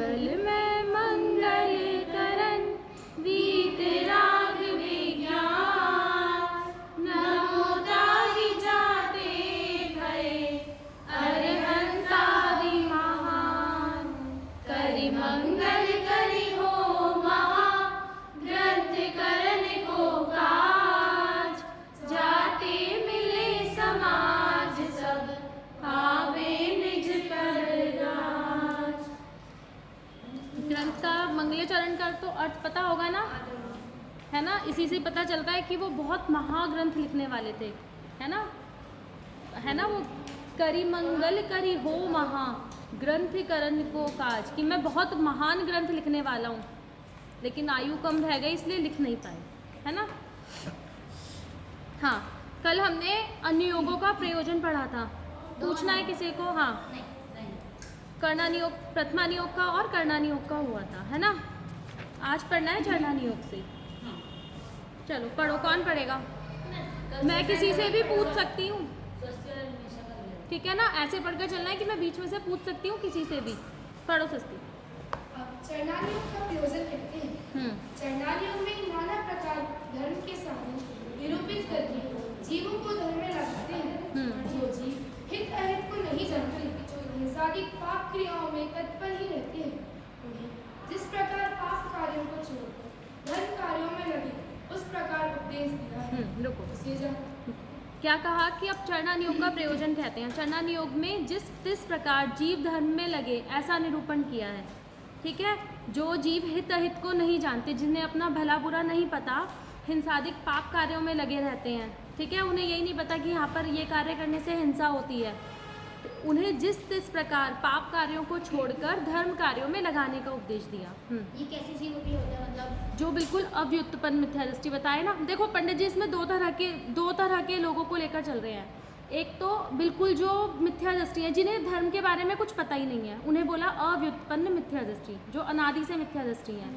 मंगल में मंगल करन वीतराग विज्ञान, नमो ताहि जाते भये अरहंतादि महान। करि मंगल करि हो महा ग्रंथ करन को काज, जाते मिले समाज सब पावे निज कर राज। ग्रंथ का मंगलाचरण कर तो अर्थ पता होगा ना, है ना। इसी से पता चलता है कि वो बहुत महाग्रंथ लिखने वाले थे, है ना, है ना। वो करि मंगल करि हो महा ग्रंथ करन को काज, कि मैं बहुत महान ग्रंथ लिखने वाला हूँ, लेकिन आयु कम रह गई इसलिए लिख नहीं पाए, है ना। हाँ, कल हमने अनुयोगों का प्रयोजन पढ़ा था। पूछना है किसी को? हाँ, कर्णानियोग, प्रथमानियोग का और कर्णानियोग का हुआ था, है ना। आज पढ़ना है चरणानियोग से। चलो पढ़ो, कौन पढ़ेगा? मैं किसी से भी पूछ सकती हूँ, ठीक है ना। ऐसे पढ़कर चलना है कि मैं बीच में से पूछ सकती हूँ किसी से भी। पढ़ो सस्ती। चरणानियोग का प्रयोजन कहते हैं। चरणानियोग में नाना प्रकार धर्म के साधन निरूपित करके जीवों को धर्म में लगाते हैं। जो जीव हित अहित को नहीं जानते, हिंसादिक पाप क्रियाओं में तत्पर ही रहते हैं, उन्हें जिस प्रकार पाप कार्यों को छोड़कर धर्म कार्यों में लगे उस प्रकार उपदेश दिया है। क्या कहा कि अब चरणानियोग का प्रयोजन कहते हैं। चरणानियोग में जिस प्रकार जीव धर्म में लगे ऐसा निरूपण किया है, ठीक है। जो जीव हित अहित को नहीं जानते, जिन्हें अपना भला बुरा नहीं पता, हिंसादिक पाप कार्यों में लगे रहते हैं, ठीक है। उन्हें यही नहीं पता कि यहाँ पर ये कार्य करने से हिंसा होती है, तो उन्हें जिस प्रकार पाप कार्यों को छोड़कर धर्म कार्यों में लगाने का उपदेश दिया। ये कैसी जीवों के लिए होता है? मतलब जो बिल्कुल अव्युत्पन्न मिथ्या दृष्टि बताए ना। देखो पंडित जी इसमें दो तरह के लोगों को लेकर चल रहे हैं। एक तो बिल्कुल जो मिथ्या दृष्टि है, जिन्हें धर्म के बारे में कुछ पता ही नहीं है, उन्हें बोला अव्युत्पन्न मिथ्या दृष्टि, जो अनादि से मिथ्या दृष्टि है।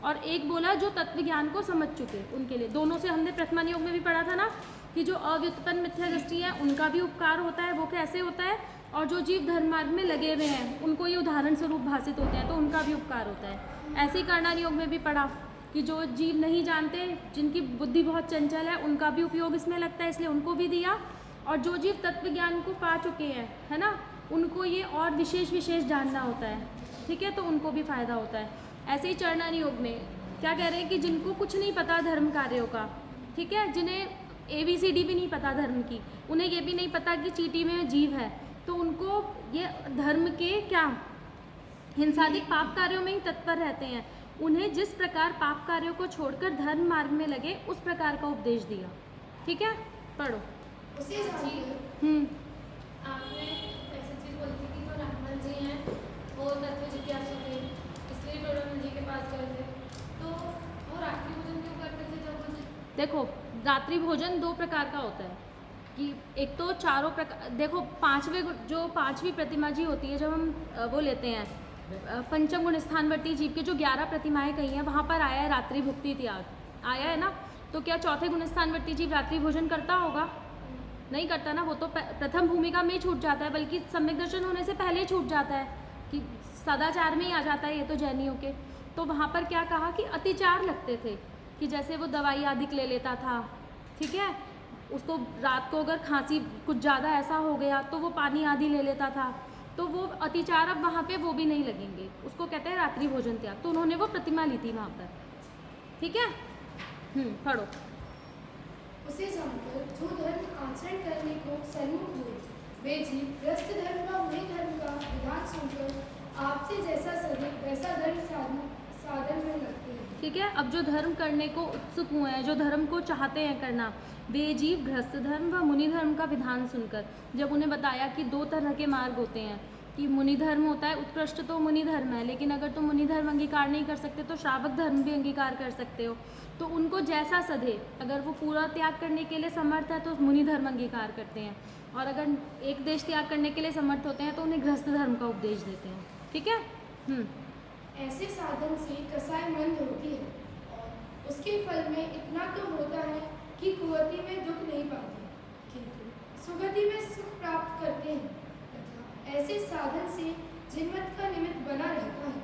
और एक बोला जो तत्व ज्ञान को समझ चुके, उनके लिए। दोनों से हमने प्रथमानियोग में भी पढ़ा था ना कि जो अव्युत्पन्न मिथ्या दृष्टि है उनका भी उपकार होता है। वो कैसे होता है? और जो जीव धर्म मार्ग में लगे हुए हैं उनको ये उदाहरण स्वरूप भाषित होते हैं, तो उनका भी उपकार होता है। ऐसे ही कर्णानियोग में भी पढ़ा कि जो जीव नहीं जानते, जिनकी बुद्धि बहुत चंचल है, उनका भी उपयोग इसमें लगता है, इसलिए उनको भी दिया। और जो जीव तत्व ज्ञान को पा चुके हैं, है ना, उनको ये और विशेष जानना होता है, ठीक है, तो उनको भी फायदा होता है। ऐसे ही चरणानियोग में क्या कह रहे हैं कि जिनको कुछ नहीं पता धर्म कार्यों का, ठीक है, जिन्हें ABCD भी नहीं पता धर्म की, उन्हें ये भी नहीं पता कि चींटी में जीव है, तो उनको ये धर्म के क्या हिंसादिक पाप कार्यों में ही तत्पर रहते हैं, उन्हें जिस प्रकार पाप कार्यों को छोड़कर धर्म मार्ग में लगे उस प्रकार का उपदेश दिया, ठीक है। पढ़ो। उसे जानिए। आपने ऐसी चीज बोली थी कि जो राममल जी हैं वो तत्व जिज्ञासु थे, इसलिए डोरामल जी के पास गए थे। तो वो रात्रि भोजन क्यों करते थे जब वो? देखो, रात्रि भोजन दो प्रकार का होता है कि एक तो चारों प्रकार, देखो पांचवी प्रतिमा जी होती है, जब हम वो लेते हैं पंचम गुण स्थानवर्ती जीव के जो 11 प्रतिमाएं कही हैं, वहाँ पर आया है रात्रि भुक्ति त्याग, आया है ना। तो क्या चौथे गुण स्थानवर्ती जीव रात्रि भोजन करता होगा? नहीं करता ना, वो तो प्रथम भूमिका में ही छूट जाता है, बल्कि सम्यक दर्शन होने से पहले ही छूट जाता है, कि सदाचार में ही आ जाता है ये तो जैनियों के। तो वहाँ पर क्या कहा कि अतिचार लगते थे, कि जैसे वो दवाई आदि ले लेता था, ठीक है, उसको रात को अगर खांसी कुछ ज़्यादा ऐसा हो गया तो वो पानी आदि ले लेता था, तो वो अतिचार अब वहाँ पे वो भी नहीं लगेंगे, उसको कहते हैं रात्रि भोजन त्याग। तो उन्होंने वो प्रतिमा ली थी वहाँ पर, ठीक है। पढ़ो। उसे जानकर जो धर्म आचरण करने को सन्मुख हुए, वे जीव ग्रस्त धर्म व मुनि धर्म का विधान सुनकर आपसे जैसा सदे वैसा धर्म साधन में लगते हैं, ठीक है। अब जो धर्म करने को उत्सुक हुए हैं, जो धर्म को चाहते हैं करना, वे जीव गृहस्थ धर्म व मुनि धर्म का विधान सुनकर, जब उन्हें बताया कि दो तरह के मार्ग होते हैं, कि मुनि धर्म होता है, उत्कृष्ट तो मुनि धर्म है, लेकिन अगर तुम मुनि धर्म अंगीकार नहीं कर सकते तो श्रावक धर्म भी अंगीकार कर सकते हो। तो उनको जैसा सधे, अगर वो पूरा त्याग करने के लिए समर्थ है तो मुनि धर्म अंगीकार करते हैं, और अगर एक देश त्याग करने के लिए समर्थ होते हैं तो उन्हें गृहस्थ धर्म का उपदेश देते हैं, ठीक है। ऐसे साधन से कसाई मंद होती है और उसके फल में इतना तो होता है कि कुवती में दुख नहीं पाते, किंतु सुगति में सुख प्राप्त करते हैं। तथा ऐसे साधन से जिनमत का निमित्त बना रहता है,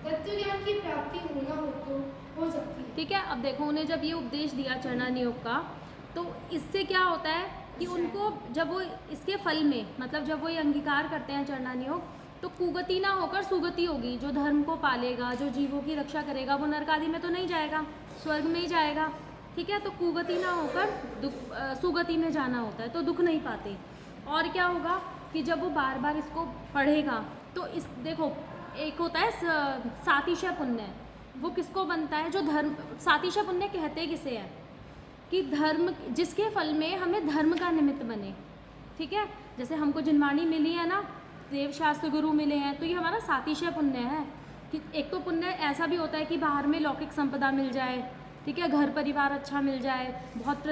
तत्व ज्ञान की प्राप्ति होना हो तो हो सकती है। ठीक है, अब देखो उन्हें जब ये उपदेश दिया चरणानी योग का, तो इससे क्या होता है कि उनको जब वो इसके फल में, मतलब जब वो ये अंगीकार करते हैं चरणानी योग, तो कुगति ना होकर सुगति होगी। जो धर्म को पालेगा, जो जीवों की रक्षा करेगा, वो नरक आदि में तो नहीं जाएगा, स्वर्ग में ही जाएगा। ठीक है, तो कुगति ना होकर सुगति में जाना होता है, तो दुख नहीं पाते। और क्या होगा कि जब वो बार बार इसको पढ़ेगा, तो इस देखो एक होता है सातिशय पुण्य, वो किसको बनता है? जो धर्म, सातिशय पुण्य कहते किसे हैं? कि धर्म, जिसके फल में हमें धर्म का निमित्त बने। ठीक है, जैसे हमको जिनवाणी मिली है ना, देव शास्त्र गुरु मिले हैं, तो ये हमारा सातिशय पुण्य है। कि एक तो पुण्य ऐसा भी होता है कि बाहर में लौकिक संपदा मिल जाए, ठीक है, घर परिवार अच्छा मिल जाए, बहुत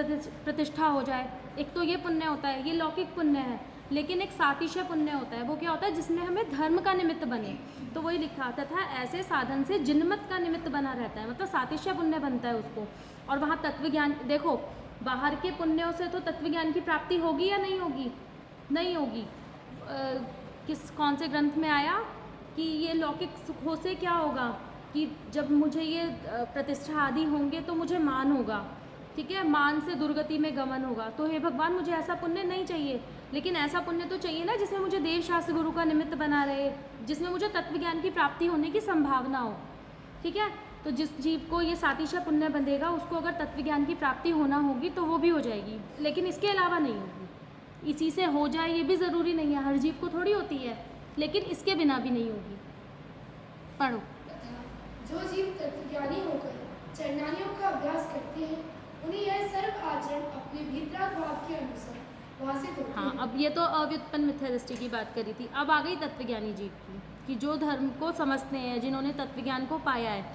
प्रतिष्ठा हो जाए, एक तो ये पुण्य होता है, ये लौकिक पुण्य है। लेकिन एक सातिशय पुण्य होता है, वो क्या होता है? जिसमें हमें धर्म का निमित्त बने। तो वही लिखा तथा ऐसे साधन से जिनमत का निमित्त बना रहता है, मतलब सातिशय पुण्य बनता है उसको। और वहाँ तत्व ज्ञान, देखो बाहर के पुण्यों से तो तत्व ज्ञान की प्राप्ति होगी या नहीं होगी? नहीं होगी। कौन से ग्रंथ में आया कि ये लौकिक सुखों से क्या होगा कि जब मुझे ये प्रतिष्ठा आदि होंगे तो मुझे मान होगा। ठीक है, मान से दुर्गति में गमन होगा। तो हे भगवान, मुझे ऐसा पुण्य नहीं चाहिए, लेकिन ऐसा पुण्य तो चाहिए ना जिसमें मुझे देव शास्त्र गुरु का निमित्त बना रहे, जिसमें मुझे तत्व ज्ञान की प्राप्ति होने की संभावना हो। ठीक है, तो जिस जीव को ये सातिशय पुण्य बंधेगा, उसको अगर तत्व ज्ञान की प्राप्ति होना होगी तो वो भी हो जाएगी, लेकिन इसके अलावा नहीं होगी। इसी से हो जाए ये भी ज़रूरी नहीं है, हर जीव को थोड़ी होती है, लेकिन इसके बिना भी नहीं होगी। पढ़ो। जो जीव तत्वज्ञानी होकर चरणानियों का अभ्यास करते हैं, उन्हें यह सर्व आचरण अपने भीतराग भाव के अनुसार वासित होते हाँ, हैं। अब ये तो अव्युत्पन्न मिथ्या दृष्टि की बात करी थी, अब आ गई तत्वज्ञानी जीव की, कि जो धर्म को समझते हैं, जिन्होंने तत्वज्ञान को पाया है,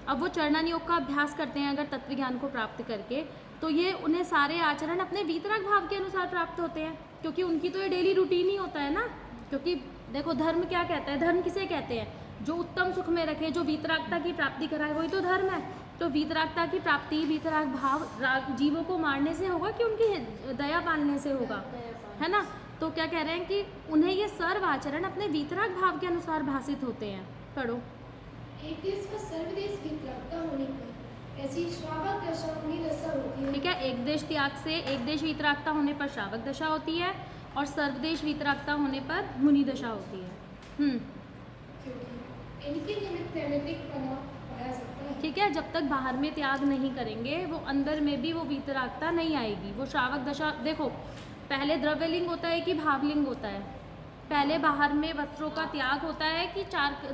अब वो चरणानी योग का अभ्यास करते हैं अगर तत्वज्ञान को प्राप्त करके, तो ये उन्हें सारे आचरण अपने वीतराग भाव के अनुसार प्राप्त होते हैं, क्योंकि उनकी तो ये डेली रूटीन ही होता है ना। क्योंकि देखो धर्म क्या कहता है? धर्म किसे कहते हैं? जो उत्तम सुख में रखे, जो वीतरागता की प्राप्ति कराए, वही तो धर्म है। तो वीतरागता की प्राप्ति, वीतराग भाव जीवों को मारने से होगा कि उनकी दया पालने से होगा, है ना? तो क्या कह रहे हैं कि उन्हें ये सर्व आचरण अपने वीतराग भाव के अनुसार भाषित होते हैं। पढ़ो। एक देश व सर्वदेश वीतरागता होने पर ऐसी श्रावक दशा मुनि दशा होती है। ठीक है, एक देश त्याग से, एक देश वीतरागता होने पर श्रावक दशा होती है, और सर्वदेश वीतरागता होने पर मुनि दशा होती है। क्योंकि इनके निमित्त नैमित्तिकपना पाया जाता है। ठीक है, जब तक बाहर में त्याग नहीं करेंगे, वो अंदर में भी वो वीतरागता नहीं आएगी। वो श्रावक दशा, देखो पहले द्रव्यलिंग होता है कि भावलिंग होता है? पहले बाहर में वस्त्रों का त्याग होता है कि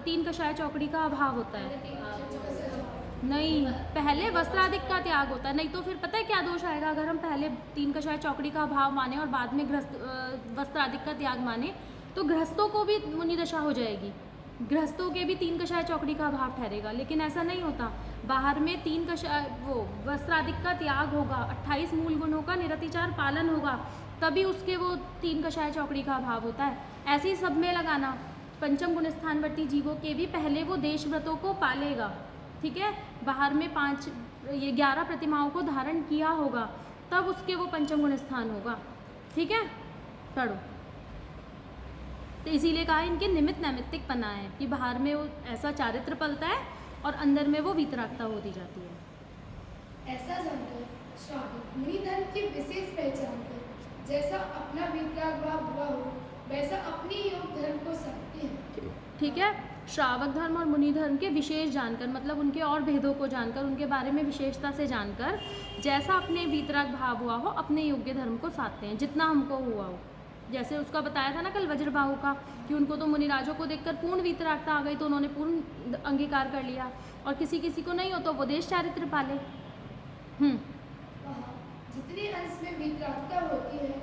3 कषाय चौकड़ी का अभाव होता है? नहीं, पहले वस्त्राधिक का त्याग होता है। नहीं तो फिर पता है क्या दोष आएगा? अगर हम पहले 3 कषाय चौकड़ी का अभाव माने और बाद में वस्त्राधिक का त्याग माने, तो गृहस्थों को भी मुनि दशा हो जाएगी, गृहस्थों के भी 3 कषाय चौकड़ी का अभाव ठहरेगा। लेकिन ऐसा नहीं होता, बाहर में 3 कषाय वो वस्त्राधिक का त्याग होगा, 28 मूल गुणों का निरतिचार पालन होगा, तभी उसके वो 3 कषाय चौकड़ी का अभाव होता है। ऐसे ही सब में लगाना, पंचम गुण स्थानवर्ती जीवों के भी पहले वो देश व्रतों को पालेगा। ठीक है, बाहर में 11 प्रतिमाओं को धारण किया होगा, तब उसके वो पंचम गुण स्थान होगा। ठीक है, पढ़ो। तो इसीलिए कहा इनके निमित्त नैमित्तिक पना है कि बाहर में वो ऐसा चारित्र पलता है और अंदर में वो वीतरागता होती जाती है। ऐसा जानकर श्रावक मुनि धर्म की विशेष पहचान कर जैसा अपना वीतराग भाव बुरा हो, वैसा अपने योग धर्म को साधते हैं। ठीक है, श्रावक धर्म और मुनि धर्म के विशेष जानकर, मतलब उनके और भेदों को जानकर, उनके बारे में विशेषता से जानकर, जैसा अपने वीतराग भाव हुआ हो, अपने योग्य धर्म को साधते हैं, जितना हमको हुआ हो। जैसे उसका बताया था ना कल वज्रबाहु का, कि उनको तो मुनिराजों को देखकर पूर्ण वीतरागता आ गई, तो उन्होंने पूर्ण अंगीकार कर लिया, और किसी किसी को नहीं हो तो वो देश चारित्र पाले। वहाँ जितने अंश में वीतरागता होती है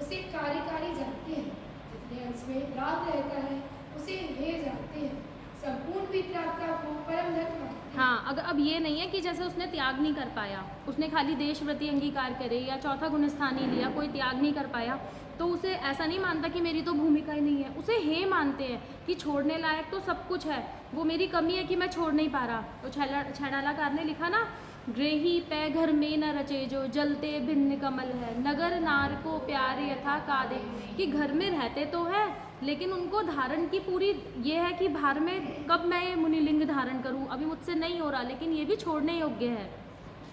उसे कार्यकारी जानते हैं, जितने अंश में राग रहता है उसे हे जानते हैं। संपूर्ण वीतरागता को परम धर्म मानते हैं। हाँ, अगर अब ये नहीं है कि जैसे उसने त्याग नहीं कर पाया, उसने खाली देश व्रती अंगीकार करे या चौथा गुण स्थान ही लिया, कोई त्याग नहीं कर पाया, तो उसे ऐसा नहीं मानता कि मेरी तो भूमिका ही नहीं है, उसे हे मानते हैं कि छोड़ने लायक तो सब कुछ है, वो मेरी कमी है कि मैं छोड़ नहीं पा रहा। तो छैडालाकार ने लिखा ना गृही पै घर में न रचे जो जलते भिन्न कमल है, नगर नार को प्यारे यथा कादे, कि घर में रहते तो है लेकिन उनको धारण की पूरी ये है कि बाहर में कब मैं ये मुनिलिंग धारण करूं, अभी मुझसे नहीं हो रहा, लेकिन ये भी छोड़ने योग्य है।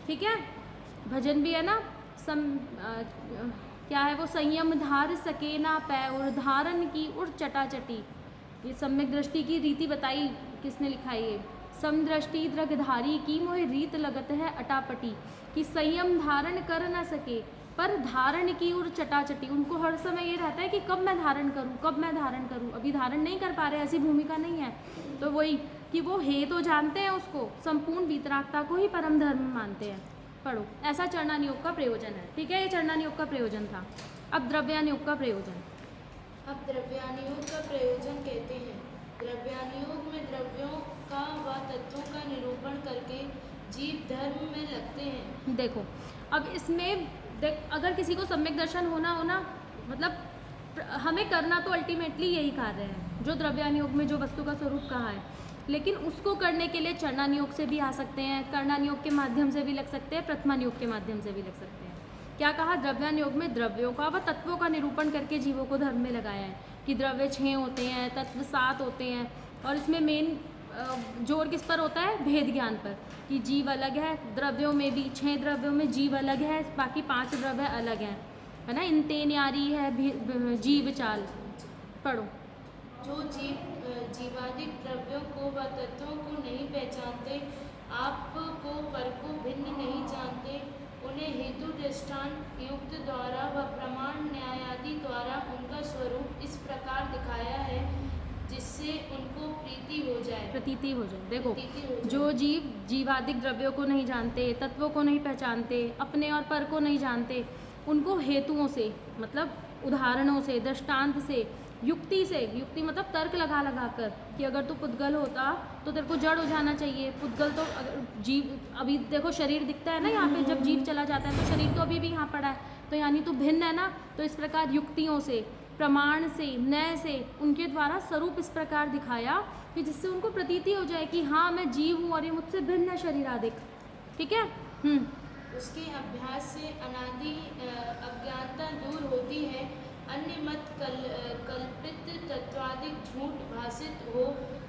ठीक है, भजन भी है ना, क्या है वो, संयम धार सके ना पै और धारण की उर चटाचटी, ये सम्यक दृष्टि की रीति बताई, किसने लिखा है ये, समदृष्टि द्रगधारी की मोह रीत लगत है अटापटी, कि संयम धारण कर ना सके पर धारण की और चटाचटी, उनको हर समय ये रहता है कि कब मैं धारण करूं, कब मैं धारण करूं, अभी धारण नहीं कर पा रहे, ऐसी भूमिका नहीं है। तो वही कि वो हे तो जानते हैं उसको, संपूर्ण वीतरागता को ही परम धर्म मानते हैं। पढ़ो, ऐसा चरणानियोग का प्रयोजन है। ठीक है, ये चरणानियोग का प्रयोजन था। अब द्रव्यानियोग का प्रयोजन। अब द्रव्यानुयोग का प्रयोजन कहते हैं, द्रव्यानुयोग में द्रव्यों का व तत्वों का निरूपण करके जीव धर्म में लगते हैं। देखो, अब इसमें अगर किसी को सम्यक दर्शन होना मतलब हमें करना तो अल्टीमेटली यही कार्य है जो द्रव्यानुयोग में जो वस्तु का स्वरूप कहा है, लेकिन उसको करने के लिए चरणानुयोग से भी आ सकते हैं, कर्णानुयोग के माध्यम से भी लग सकते हैं, प्रथमानुयोग के माध्यम से भी लग सकते हैं। क्या कहा, द्रव्यानुयोग में द्रव्यों का व तत्वों का निरूपण करके जीवों को धर्म में लगाया है कि द्रव्य 6 होते हैं, तत्व 7 होते हैं, और इसमें मेन जोर किस पर होता है, भेद ज्ञान पर, कि जीव अलग है, द्रव्यों में भी 6 द्रव्यों में जीव अलग है, बाकी 5 द्रव्य अलग हैं, है ना, इन तेन्यारी है जीव चाल। पढ़ो, जो जीवादिक द्रव्यों को व तत्वों को नहीं पहचानते, आप को पर को भिन्न नहीं जानते, उन्हें हेतु दृष्टांत युक्त द्वारा व प्रमाण न्यायादि द्वारा उनका स्वरूप इस प्रकार दिखाया है जिससे उनको प्रतीति हो जाए। देखो, प्रतीति हो जाए। जो जीव जीवादिक द्रव्यों को नहीं जानते, तत्वों को नहीं पहचानते, अपने और पर को नहीं जानते, उनको हेतुओं से, मतलब उदाहरणों से, दृष्टांत से, युक्ति से, युक्ति मतलब तर्क लगा लगा कर, कि अगर तू पुद्गल होता तो तेरे को जड़ हो जाना चाहिए, पुद्गल तो अगर जीव, अभी देखो शरीर दिखता है ना यहाँ पे, जब जीव चला जाता है तो शरीर तो अभी भी यहाँ पड़ा है, तो यानी तो भिन्न है ना, तो इस प्रकार युक्तियों से, प्रमाण से, न्याय से उनके द्वारा स्वरूप इस प्रकार दिखाया कि जिससे उनको प्रतीति हो जाए कि हाँ मैं जीव हूँ और ये मुझसे भिन्न है शरीरादिक। ठीक है। उसके अभ्यास से अनादि अज्ञानता दूर होती है, अन्य मत कल्पित तत्वादिक झूठ भाषित हो,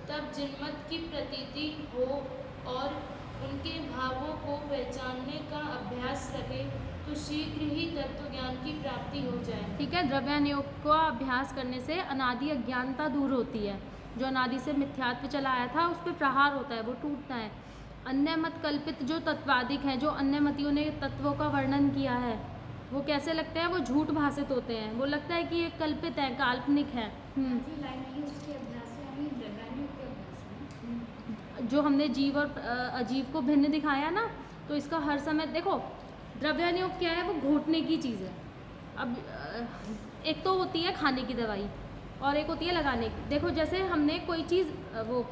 तब जिनमत की प्रतीति हो और उनके भावों को पहचानने का अभ्यास रखे तो शीघ्र ही तत्व ज्ञान की प्राप्ति हो जाए। ठीक है, द्रव्यानुयोग का अभ्यास करने से अनादि अज्ञानता दूर होती है, जो अनादि से मिथ्यात्व चला आया था उस पर प्रहार होता है, वो टूटता है। अन्य मत कल्पित जो तत्वादिक हैं, जो अन्य मतियों ने तत्वों का वर्णन किया है, वो कैसे लगते हैं, वो झूठ भाषित होते हैं, वो लगता है कि ये कल्पित है, काल्पनिक है। जो हमने जीव और अजीव को भिन्न दिखाया ना, तो इसका हर समय देखो, द्रव्यानुयोग क्या है, वो घोटने की चीज़ है। अब एक तो होती है खाने की दवाई और एक होती है लगाने की। देखो, जैसे हमने कोई चीज़, वो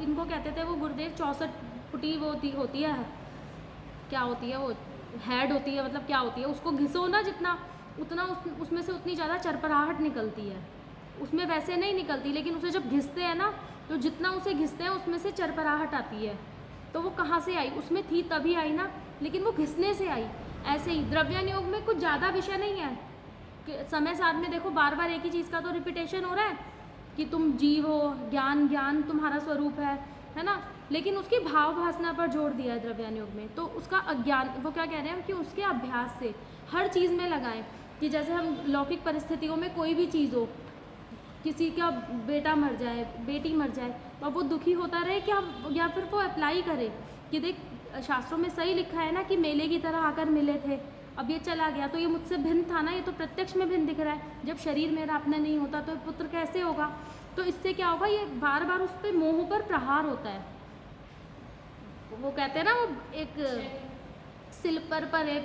इनको कहते थे वो गुरुदेव 64 फुटी वो होती है, क्या होती है वो, हेड होती है, मतलब क्या होती है, उसको घिसो ना जितना, उतना उसमें से उतनी ज़्यादा चरपराहट निकलती है, उसमें वैसे नहीं निकलती, लेकिन उसे जब घिसते हैं ना, तो जितना उसे घिसते हैं उसमें से चरपराहट आती है। तो वो कहाँ से आई, उसमें थी तभी आई ना, लेकिन वो घिसने से आई। ऐसे ही द्रव्यानुयोग में कुछ ज़्यादा विषय नहीं है कि समय साथ में देखो बार बार एक ही चीज़ का तो रिपीटेशन हो रहा है कि तुम जीव हो, ज्ञान तुम्हारा स्वरूप है ना, लेकिन उसकी भाव भासना पर जोर दिया है द्रव्यानुयोग में। तो उसका अज्ञान, वो क्या कह रहे हैं कि उसके अभ्यास से हर चीज़ में लगाएं, कि जैसे हम लौकिक परिस्थितियों में कोई भी चीज़ हो, किसी का बेटा मर जाए, बेटी मर जाए, तो वो दुखी होता रहे कि हम, या फिर वो अप्लाई करे कि देख शास्त्रों में सही लिखा है ना कि मेले की तरह आकर मिले थे, अब ये चला गया तो ये मुझसे भिन्न था ना, ये तो प्रत्यक्ष में भिन्न दिख रहा है, जब शरीर मेरा अपना नहीं होता तो पुत्र कैसे होगा। तो इससे क्या होगा, ये बार बार उस पर मोह पर प्रहार होता है। वो कहते हैं ना, वो एक सिल पर परे,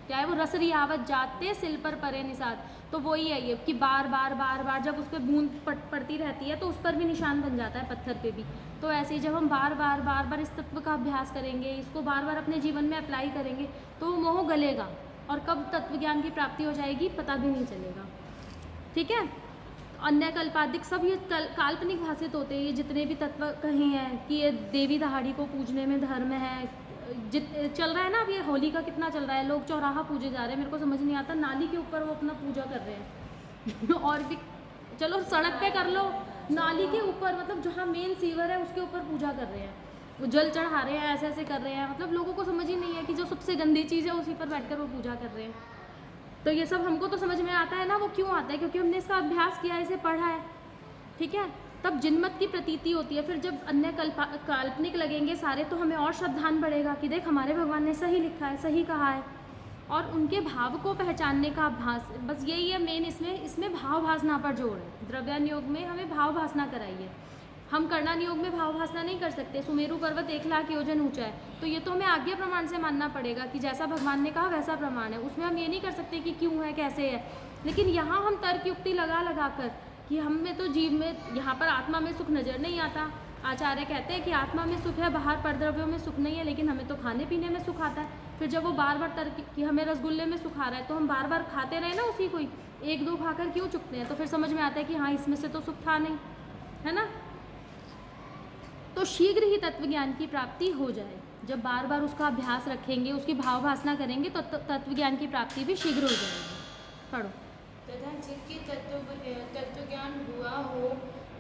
क्या है वो, रसरी आवत जाते सिल पर परे निषाद, तो वही है ये कि बार बार जब उस पर बूंद पड़ती रहती है तो उस पर भी निशान बन जाता है, पत्थर पे भी। तो ऐसे ही जब हम बार बार इस तत्व का अभ्यास करेंगे, इसको बार बार अपने जीवन में अप्लाई करेंगे, तो वो मोह गलेगा और कब तत्व ज्ञान की प्राप्ति हो जाएगी पता भी नहीं चलेगा। ठीक है, अन्य कल्पादिक सब ये काल्पनिक भाषित होते हैं, ये जितने भी तत्व कहे हैं कि ये देवी दहाड़ी को पूजने में धर्म है, चल रहा है ना, अब ये होली का कितना चल रहा है, लोग चौराहा पूजे जा रहे हैं, मेरे को समझ नहीं आता, नाली के ऊपर वो अपना पूजा कर रहे हैं और भी चलो सड़क पे कर लो, नाली के ऊपर मतलब जहाँ मेन सीवर है उसके ऊपर पूजा कर रहे हैं, वो जल चढ़ा रहे हैं, ऐसे ऐसे कर रहे हैं, मतलब लोगों को समझ ही नहीं है कि जो सबसे गंदी चीज़ है उसी पर बैठकर वो पूजा कर रहे हैं। तो ये सब हमको तो समझ में आता है ना, वो क्यों आता है, क्योंकि हमने इसका अभ्यास किया है, इसे पढ़ा है, ठीक है। तब जिनमत की प्रतीति होती है, फिर जब अन्य काल्पनिक लगेंगे सारे तो हमें और श्रद्धान बढ़ेगा कि देख हमारे भगवान ने सही लिखा है, सही कहा है, और उनके भाव को पहचानने का अभ्यास, बस यही है मेन। इसमें भाव भासना पर जोर है। द्रव्यान योग में हमें भाव भासना कराइए, हम कर्णान योग में भाव भासना नहीं कर सकते। सुमेरु पर्वत 1 लाख योजन ऊंचा है, तो ये तो हमें आज्ञा प्रमाण से मानना पड़ेगा कि जैसा भगवान ने कहा वैसा प्रमाण है, उसमें हम ये नहीं कर सकते कि क्यों है कैसे है। लेकिन यहाँ हम तर्क युक्ति लगा कर कि हम में तो जीव में, यहाँ पर आत्मा में सुख नज़र नहीं आता। आचार्य कहते हैं कि आत्मा में सुख है, बाहर परद्रव्यों में सुख नहीं है, लेकिन हमें तो खाने पीने में सुख आता है। फिर जब वो बार बार तर्क कि हमें रसगुल्ले में सुख आ रहा है, तो हम बार बार खाते रहे ना उसी को ही, 1-2 खाकर क्यों चुकते हैं। तो फिर समझ में आता है कि हाँ इसमें से तो सुख था नहीं, है ना। तो शीघ्र ही तत्व ज्ञान की प्राप्ति हो जाए, जब बार बार उसका अभ्यास रखेंगे, उसकी भाव भासना करेंगे तो तत्व ज्ञान की प्राप्ति भी शीघ्र हो जाएगी। पढ़ो। तथा जिनके तत्व ज्ञान हुआ हो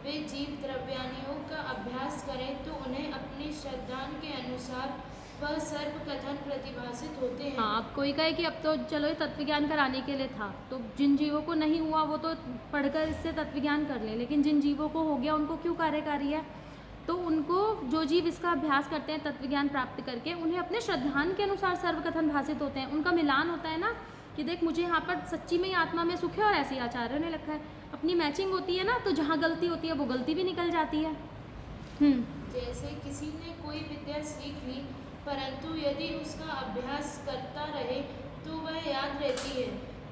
वे जीव द्रव्यानियों का अभ्यास करें तो उन्हें अपनी श्रद्धान के अनुसार वह सर्व कथन प्रतिभासित होते हैं। हाँ, अब कोई कहे कि अब तो चलो ये तत्व ज्ञान कराने के लिए था, तो जिन जीवों को नहीं हुआ वो तो पढ़कर इससे तत्व ज्ञान कर ले, लेकिन जिन जीवों को हो गया उनको क्यों कार्यकारी है। तो उनको, जो जीव इसका अभ्यास करते हैं तत्व ज्ञान प्राप्त करके, उन्हें अपने श्रद्धान के अनुसार सर्वकथन भाषित होते हैं। उनका मिलान होता है ना कि देख मुझे यहाँ पर सच्ची में ही आत्मा में सुख है और ऐसे ही आचार्य ने लिखा है, अपनी मैचिंग होती है ना, तो जहाँ गलती होती है वो गलती भी निकल जाती है। जैसे किसी ने कोई विद्या सीख ली, परंतु यदि उसका अभ्यास करता रहे तो वह याद रहती है,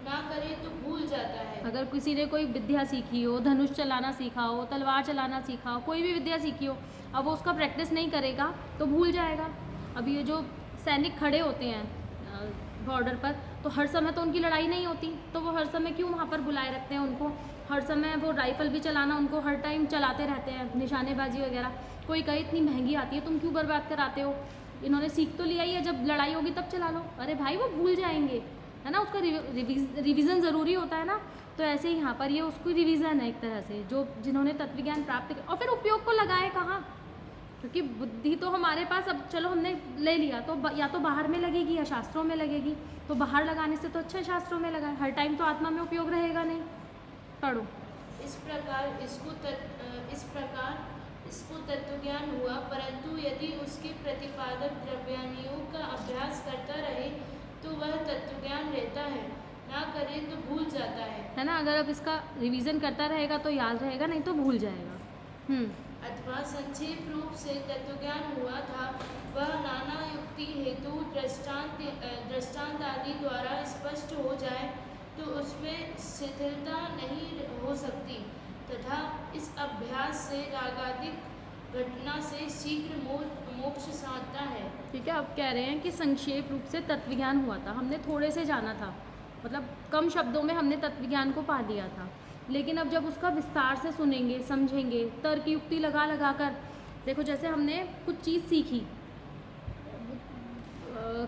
ना करे तो भूल जाता है। अगर किसी ने कोई विद्या सीखी हो, धनुष चलाना सीखा हो, तलवार चलाना सीखा हो, कोई भी विद्या सीखी हो, अब वो उसका प्रैक्टिस नहीं करेगा तो भूल जाएगा। अब ये जो सैनिक खड़े होते हैं बॉर्डर पर, तो हर समय तो उनकी लड़ाई नहीं होती, तो वो हर समय क्यों वहाँ पर बुलाए रखते हैं उनको, हर समय वो राइफल भी चलाना उनको हर टाइम चलाते रहते हैं, निशानेबाजी वगैरह। कोई कहे इतनी महंगी आती है, तुम क्यों बर्बाद कराते हो, इन्होंने सीख तो लिया ही है, जब लड़ाई होगी तब चला लो। अरे भाई वो भूल जाएंगे, है ना, उसका रिवीजन ज़रूरी होता है ना। तो ऐसे ही यहाँ पर ये उसकी रिवीजन है एक तरह से, जो जिन्होंने तत्वज्ञान प्राप्त किया। और फिर उपयोग को लगाए कहाँ, क्योंकि बुद्धि तो हमारे पास, अब चलो हमने ले लिया तो या तो बाहर में लगेगी या शास्त्रों में लगेगी, तो बाहर लगाने से तो अच्छा शास्त्रों में लगाए, हर टाइम तो आत्मा में उपयोग रहेगा नहीं। पढ़ो। इस प्रकार इसको तत्वज्ञान हुआ, परंतु यदि उसके प्रतिपादक द्रव्यानियों का अभ्यास करता रहे तो वह तत्वज्ञान रहता है, ना करे तो भूल जाता है ना। अगर अब इसका रिवीजन करता रहेगा तो याद रहेगा, नहीं तो भूल जाएगा। अथवा संक्षेप रूप से तत्वज्ञान हुआ था, वह नाना युक्ति हेतु दृष्टांत आदि द्वारा स्पष्ट हो जाए तो उसमें शिथिलता नहीं हो सकती, तथा इस अभ्यास से रागादिक घटना से शीघ्र मोक्ष साधता है। ठीक है, अब कह रहे हैं कि संक्षेप रूप से तत्वज्ञान हुआ था, हमने थोड़े से जाना था, मतलब कम शब्दों में हमने तत्वज्ञान को पा लिया था। लेकिन अब जब उसका विस्तार से सुनेंगे, समझेंगे, तर्क युक्ति लगा कर, देखो जैसे हमने कुछ चीज़ सीखी,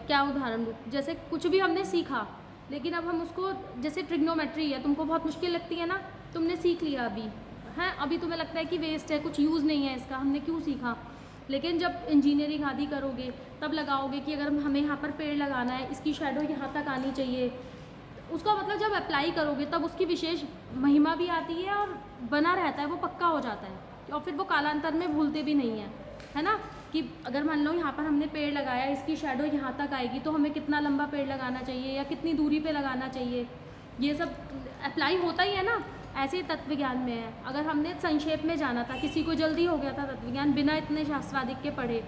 क्या उदाहरण दूँ, जैसे कुछ भी हमने सीखा, लेकिन अब हम उसको, जैसे ट्रिग्नोमेट्री है, तुमको बहुत मुश्किल लगती है ना, तुमने सीख लिया अभी, है अभी तुम्हें लगता है कि वेस्ट है, कुछ यूज़ नहीं है इसका, हमने क्यों सीखा। लेकिन जब इंजीनियरिंग आदि करोगे तब लगाओगे कि अगर हमें यहाँ पर पेड़ लगाना है, इसकी शैडो यहाँ तक आनी चाहिए, उसका मतलब जब अप्लाई करोगे तब उसकी विशेष महिमा भी आती है और बना रहता है, वो पक्का हो जाता है, और फिर वो कालांतर में भूलते भी नहीं है, है ना। कि अगर मान लो यहाँ पर हमने पेड़ लगाया, इसकी शैडो यहाँ तक आएगी, तो हमें कितना लंबा पेड़ लगाना चाहिए या कितनी दूरी पे लगाना चाहिए, ये सब अप्लाई होता ही है ना। ऐसे ही तत्वज्ञान में है, अगर हमने संक्षेप में जाना था, किसी को जल्दी हो गया था तत्वज्ञान बिना इतने शास्त्रादिक के पढ़े,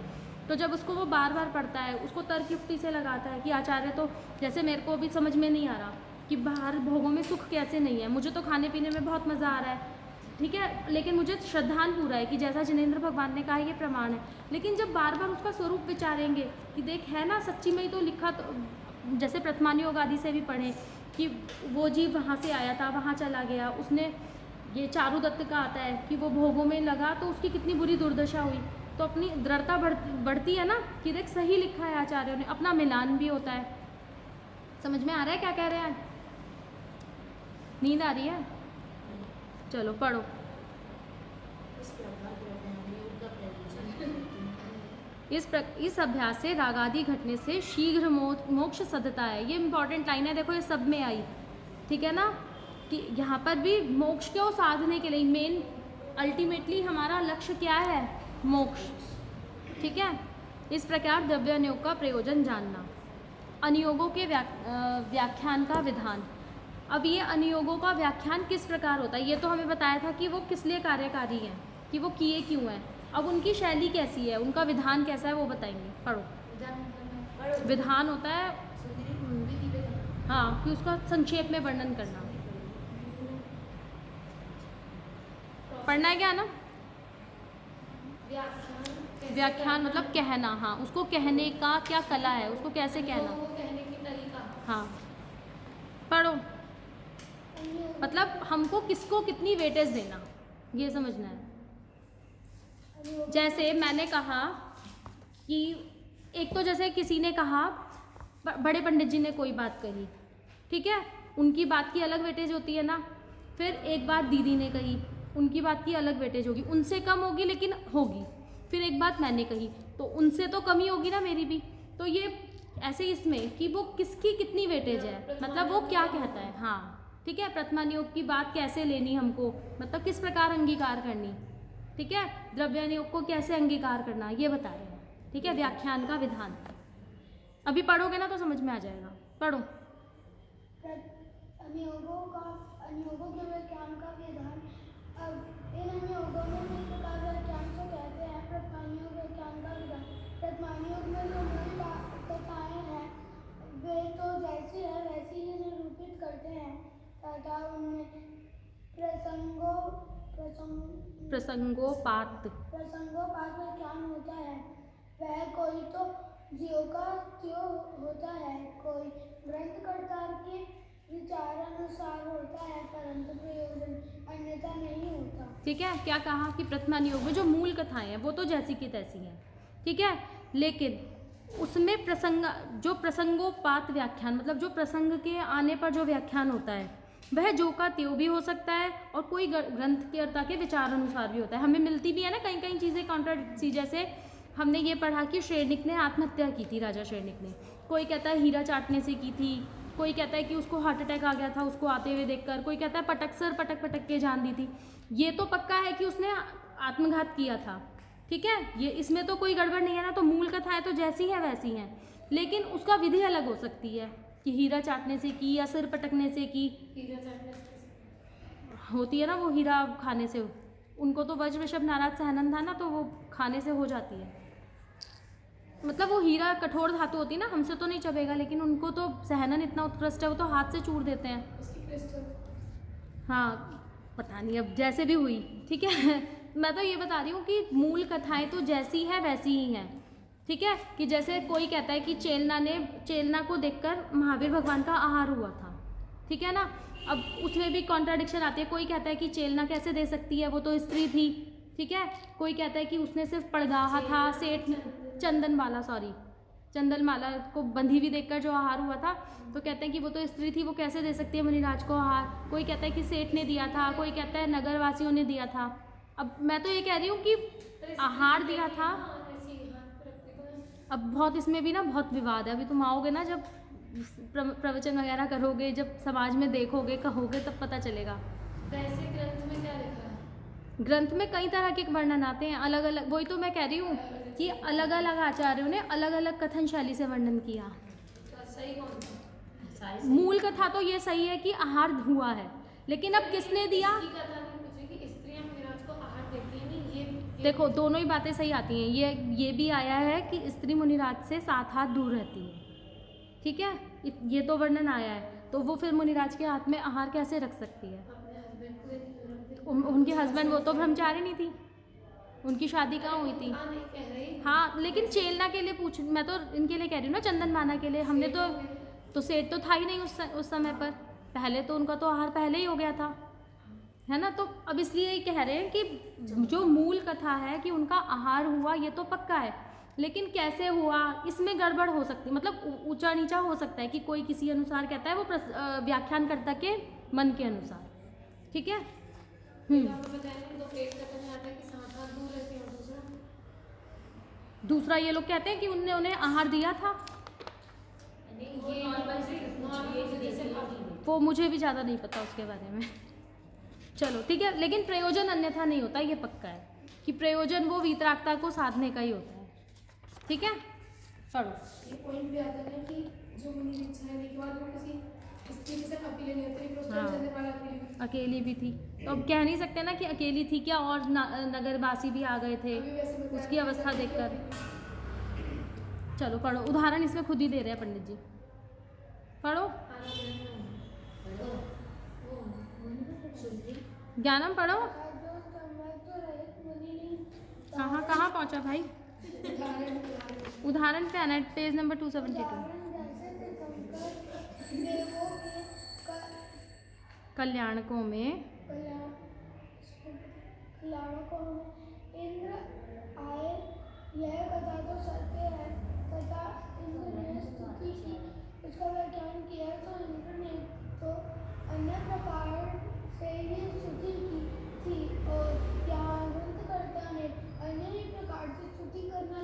तो जब उसको वो बार बार पढ़ता है, उसको तर्क युक्ति से लगाता है कि आचार्य तो, जैसे मेरे को अभी समझ में नहीं आ रहा कि बाहर भोगों में सुख कैसे नहीं है, मुझे तो खाने पीने में बहुत मज़ा आ रहा है, ठीक है, लेकिन मुझे श्रद्धान पूरा है कि जैसा जिनेंद्र भगवान ने कहा ये प्रमाण है। लेकिन जब बार बार उसका स्वरूप विचारेंगे कि देख है ना, सच्ची में ही तो लिखा, तो जैसे प्रथमान योग आदि से भी पढ़ें कि वो जीव वहाँ से आया था, वहाँ चला गया, उसने, ये चारुदत्त का आता है कि वो भोगों में लगा तो उसकी कितनी बुरी दुर्दशा हुई, तो अपनी दृढ़ता बढ़ती है ना कि देख सही लिखा है आचार्यों ने, अपना मिलान भी होता है। समझ में आ रहा है क्या कह रहे हैं? नींद आ रही है? चलो पढ़ो। इस अभ्यास से रागादि घटने से शीघ्र मोक्ष सधता है। ये इंपॉर्टेंट लाइन है, देखो ये सब में आई, ठीक है ना, कि यहाँ पर भी मोक्ष को साधने के लिए मेन अल्टीमेटली हमारा लक्ष्य क्या है? मोक्ष, ठीक है। इस प्रकार द्रव्य अनुयोग का प्रयोजन जानना। अनुयोगों के व्याख्यान का विधान। अब ये अनुयोगों का व्याख्यान किस प्रकार होता है? ये तो हमें बताया था कि वो किस लिए कार्यकारी हैं, कि वो किए क्यों हैं। अब उनकी शैली कैसी है, उनका विधान कैसा है, वो बताएंगे। पढ़ो। विधान होता है हाँ, कि उसका संक्षेप में वर्णन करना। पढ़ना है क्या ना? व्याख्यान मतलब कहना, हाँ, उसको कहने का क्या कला है, उसको कैसे कहना, वो कहने की तरीका। हाँ। पढ़ो। मतलब हमको किसको कितनी वेटेज देना, ये समझना है। जैसे मैंने कहा कि एक तो जैसे किसी ने कहा, बड़े पंडित जी ने कोई बात कही, ठीक है, उनकी बात की अलग वेटेज होती है ना। फिर एक बात दीदी ने कही, उनकी बात की अलग वेटेज होगी, उनसे कम होगी लेकिन होगी। फिर एक बात मैंने कही तो उनसे तो कम ही होगी ना मेरी भी। तो ये ऐसे इसमें कि वो किसकी कितनी वेटेज है, मतलब वो क्या कहता है, हाँ, ठीक है। प्रथमानुयोग की बात कैसे लेनी हमको, मतलब किस प्रकार अंगीकार करनी, ठीक है। द्रव्यानुयोग को कैसे अंगीकार करना, ये बता रहे हैं, ठीक है। व्याख्यान का विधान अभी पढ़ोगे ना तो समझ में आ जाएगा। पढ़ो। अनुयोगों के व्याख्यान का विधान। अब इन अनुयोगों में किस प्रकार व्याख्यान को कहते हैं? प्रथमानुयोग व्याख्यान का विधान। प्रथमानुयोग में जो मूल कथाएं हैं वे तो जैसी है वैसी ही निरूपित करते हैं तथा उनमें प्रसंगोपात व्याख्यान होता है। वह कोई तो ज्यों का त्यों होता है, कोई ग्रंथकर्ता के विचार अनुसार होता है, परंतु प्रयोजन अन्यथा नहीं होता। ठीक है। क्या कहा कि प्रथमानुयोग में जो मूल कथाएं हैं वो तो जैसी की तैसी हैं, ठीक है, लेकिन उसमें जो प्रसंगोपात व्याख्यान, मतलब जो प्रसंग के आने पर जो व्याख्यान होता है वह जो का त्यों भी हो सकता है और कोई ग्रंथकर्ता के विचार अनुसार भी होता है। हमें मिलती भी है ना कई कई चीज़ें कॉन्ट्राडिक्टी। जैसे हमने ये पढ़ा कि श्रेणिक ने आत्महत्या की थी, राजा श्रेणिक ने। कोई कहता है हीरा चाटने से की थी, कोई कहता है कि उसको हार्ट अटैक आ गया था उसको आते हुए देखकर, कोई कहता है पटक के जान दी थी। ये तो पक्का है कि उसने आत्मघात किया था, ठीक है, ये इसमें तो कोई गड़बड़ नहीं है ना। तो मूल कथाएं तो जैसी हैं वैसी हैं, लेकिन उसका विधि अलग हो सकती है कि हीरा चाटने से की या सिर पटकने से की। हीरा चाटने से होती है ना वो हीरा खाने से, उनको तो वज्र वृषभ नाराज सहनन था ना, तो वो खाने से हो जाती है। मतलब वो हीरा कठोर धातु होती है ना, हमसे तो नहीं चबेगा, लेकिन उनको तो सहनन इतना उत्कृष्ट है, वो तो हाथ से चूर देते हैं। उसकी क्रिस्टल। हाँ, पता नहीं अब जैसे भी हुई, ठीक है। मैं तो ये बता रही हूँ कि मूल कथाएं तो जैसी है वैसी ही हैं, ठीक है। कि जैसे कोई कहता है कि चेलना को देखकर महावीर भगवान का आहार हुआ था, ठीक है ना। अब उसमें भी कॉन्ट्राडिक्शन आती है। कोई कहता है कि चेलना कैसे दे सकती है, वो तो स्त्री थी, ठीक है। कोई कहता है कि उसने सिर्फ पड़गाहा था, सेठ चंदनमाला को बंधी हुई देखकर जो आहार हुआ था, तो कहते हैं कि वो तो स्त्री थी, वो कैसे दे सकती है मुनिराज को आहार। कोई कहता है कि सेठ ने दिया था, कोई कहता है नगरवासियों ने दिया था। अब मैं तो ये कह रही हूँ कि आहार दिया था। अब बहुत इसमें भी ना बहुत विवाद है। अभी तुम आओगे ना, जब प्रवचन वगैरह करोगे, जब समाज में देखोगे कहोगे, तब पता चलेगा। वैसे ग्रंथ में क्या लिखा है? ग्रंथ में कई तरह के वर्णन आते हैं, अलग अलग। वही तो मैं कह रही हूँ कि अलग अलग आचार्यों ने अलग अलग कथन शैली से वर्णन किया। तो सही कौन सा? मूल कथा तो ये सही है कि आहार हुआ है, लेकिन अब किसने दिया? इसकी कथा में पूछे कि स्त्रियां मुनिराज को आहार देती हैं, नहीं ये देखो दोनों ही बातें सही आती हैं। ये भी आया है कि स्त्री मुनिराज से 7 हाथ दूर रहती है, ठीक है, ये तो वर्णन आया है। तो वो फिर मुनिराज के हाथ में आहार कैसे रख सकती है? अपने हस्बैंड को उनके हस्बैंड, वो तो ब्रह्मचारी नहीं थी, उनकी शादी कहाँ हुई थी? नहीं कह रही। हाँ, लेकिन चेलना के लिए पूछ, मैं तो इनके लिए कह रही हूँ ना, चंदनमाना के लिए। हमने तो सेठ तो था ही नहीं उस समय पर। पहले तो उनका तो आहार पहले ही हो गया था, है ना। तो अब इसलिए ये कह रहे हैं कि जो मूल कथा है कि उनका आहार हुआ ये तो पक्का है, लेकिन कैसे हुआ इसमें गड़बड़ हो सकती है, मतलब ऊंचा नीचा हो सकता है कि कोई किसी अनुसार कहता है, वो व्याख्यानकर्ता के मन के अनुसार। ठीक है। बताया तो पेट का नहीं आता कि 7 हाथ दूर रहते हैं, और दूसरा ये लोग कहते हैं कि उनने उन्हें आहार दिया था, ये नॉर्मल जैसे वो मुझे भी ज़्यादा नहीं पता उसके बारे में। चलो ठीक है, लेकिन प्रयोजन अन्यथा नहीं होता, ये पक्का है कि प्रयोजन वो वीतरागता को साधने का ही होता है। ठीक है, पढ़ो। ये पॉइंट भी आता है कि जो मुनि दीक्षा लेने के बाद वो किसी स्त्री के साथ अकेले नहीं होते, लेकिन उस टाइम हाँ। चंद्र वाला अकेले अकेली भी थी, तो अब कह नहीं सकते ना कि अकेली थी क्या, और नगरवासी भी आ गए थे अभी वैसे बताया उसकी कि अवस्था ऐसा देखकर। नहीं चलो पढ़ो, उदाहरण इसमें खुद ही दे रहे हैं पंडित जी, पढ़ो। ज्ञानम पढ़ो। कहाँ कहाँ पहुँचा भाई? उदाहरण पे आना, पेज नंबर 272। कल्याणकों में इंद्र आए, यह कथा तो सत्य है तथा इंद्र ने स्तुति की, उसका व्याख्यान किया तो इंद्र ने तो अन्य प्रकार से ही स्तुति की थी, और यहाँ ग्रंथकर्ता ने अन्य ही प्रकार से स्तुति करना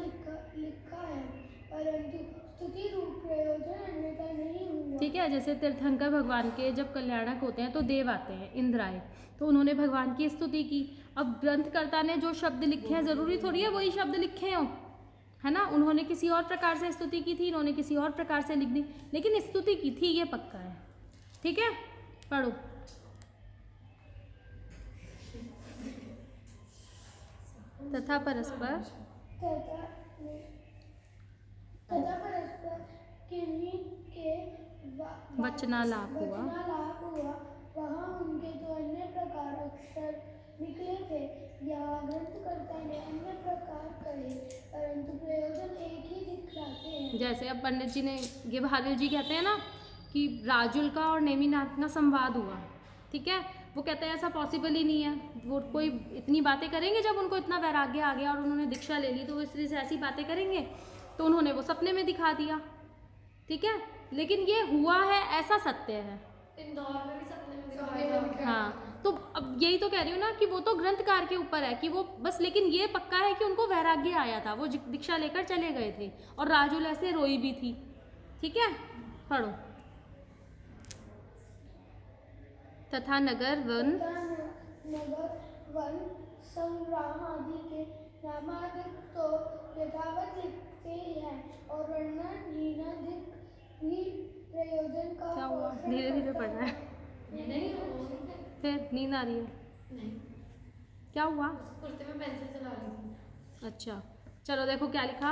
लिखा है, परंतु स्तुति रूप प्रयोजन अन्यथा नहीं हुआ। ठीक है, जैसे तीर्थंकर भगवान के जब कल्याणक होते हैं तो देव आते हैं, इंद्र आए तो उन्होंने भगवान की स्तुति की। अब ग्रंथकर्ता ने जो शब्द लिखे हैं जरूरी थोड़ी है वही शब्द लिखे हों, है ना। उन्होंने किसी और प्रकार से स्तुति की थी, इन्होंने किसी और प्रकार से लिख दी, लेकिन स्तुति की थी, ये पक्का है। ठीक है, पढ़ो। तथा परस्पर तथा परस्पर किन्हीं के वचनालाप हुआ, वहाँ उनके तो अन्य प्रकार अक्षर निकले थे, यहाँ ग्रंथकर्ता ने अन्य प्रकार कहे, परंतु प्रयोजन एक ही दिखलाते हैं। जैसे अब पंडित जी ने, ये बहादुर जी कहते हैं ना कि राजुल का और नेमिनाथ का संवाद हुआ। ठीक है, वो कहते हैं ऐसा पॉसिबल ही नहीं है, वो कोई इतनी बातें करेंगे, जब उनको इतना वैराग्य आ गया और उन्होंने दीक्षा ले ली तो वो स्त्री से ऐसी बातें करेंगे, तो उन्होंने वो सपने में दिखा दिया। ठीक है, लेकिन ये हुआ है, ऐसा सत्य है। इंदौर में भी सपने में सपने दिखाया में था। दिखाया। हाँ, तो अब यही तो कह रही हूँ ना कि वो तो ग्रंथकार के ऊपर है कि वो बस, लेकिन ये पक्का है कि उनको वैराग्य आया था, वो दीक्षा लेकर चले गए थे, और राजुल ऐसे रोई भी थी। ठीक है, पढ़ो। तथा नगर वन संग्राम आदि के नामादिक तो यथावत लिखते हैं, और वर्णन हीनादिक भी प्रयोजन का क्या हुआ, पोषण धीरे धीरे करता पढ़ रहा है, नहीं फिर नींद आ रही है, नहीं, क्या हुआ? कुर्ते में पेंसिल चला रही थी। अच्छा, चलो देखो क्या लिखा।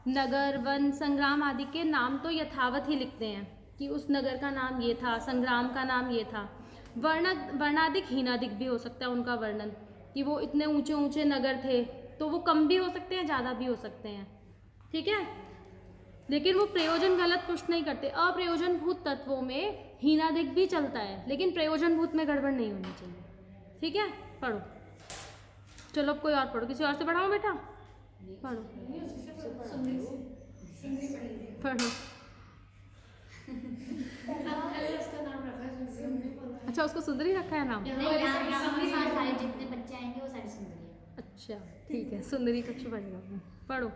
नगर वन संग्राम आदि के नाम तो यथावत ही लिखते हैं कि उस नगर का नाम ये था, संग्राम का नाम ये था। वर्णाधिक हीनाधिक भी हो सकता है उनका वर्णन, कि वो इतने ऊंचे ऊंचे नगर थे, तो वो कम भी हो सकते हैं, ज़्यादा भी हो सकते हैं। ठीक है, लेकिन वो प्रयोजन गलत पुष्ट नहीं करते। अप्रयोजनभूत तत्वों में हीनाधिक भी चलता है, लेकिन प्रयोजनभूत में गड़बड़ नहीं होनी चाहिए। ठीक है, पढ़ो। चलो अब कोई और पढ़ो, किसी और से पढ़ाओ बेटा, पढ़ो पढ़ो। उसका नाम रखा है सुंदरी। अच्छा, उसको सुंदरी रखा है नाम? सारे जितने बच्चे आएंगे वो सारी सुंदरी है। अच्छा ठीक है, सुंदरी कक्ष पढ़ेगा। पढ़ो।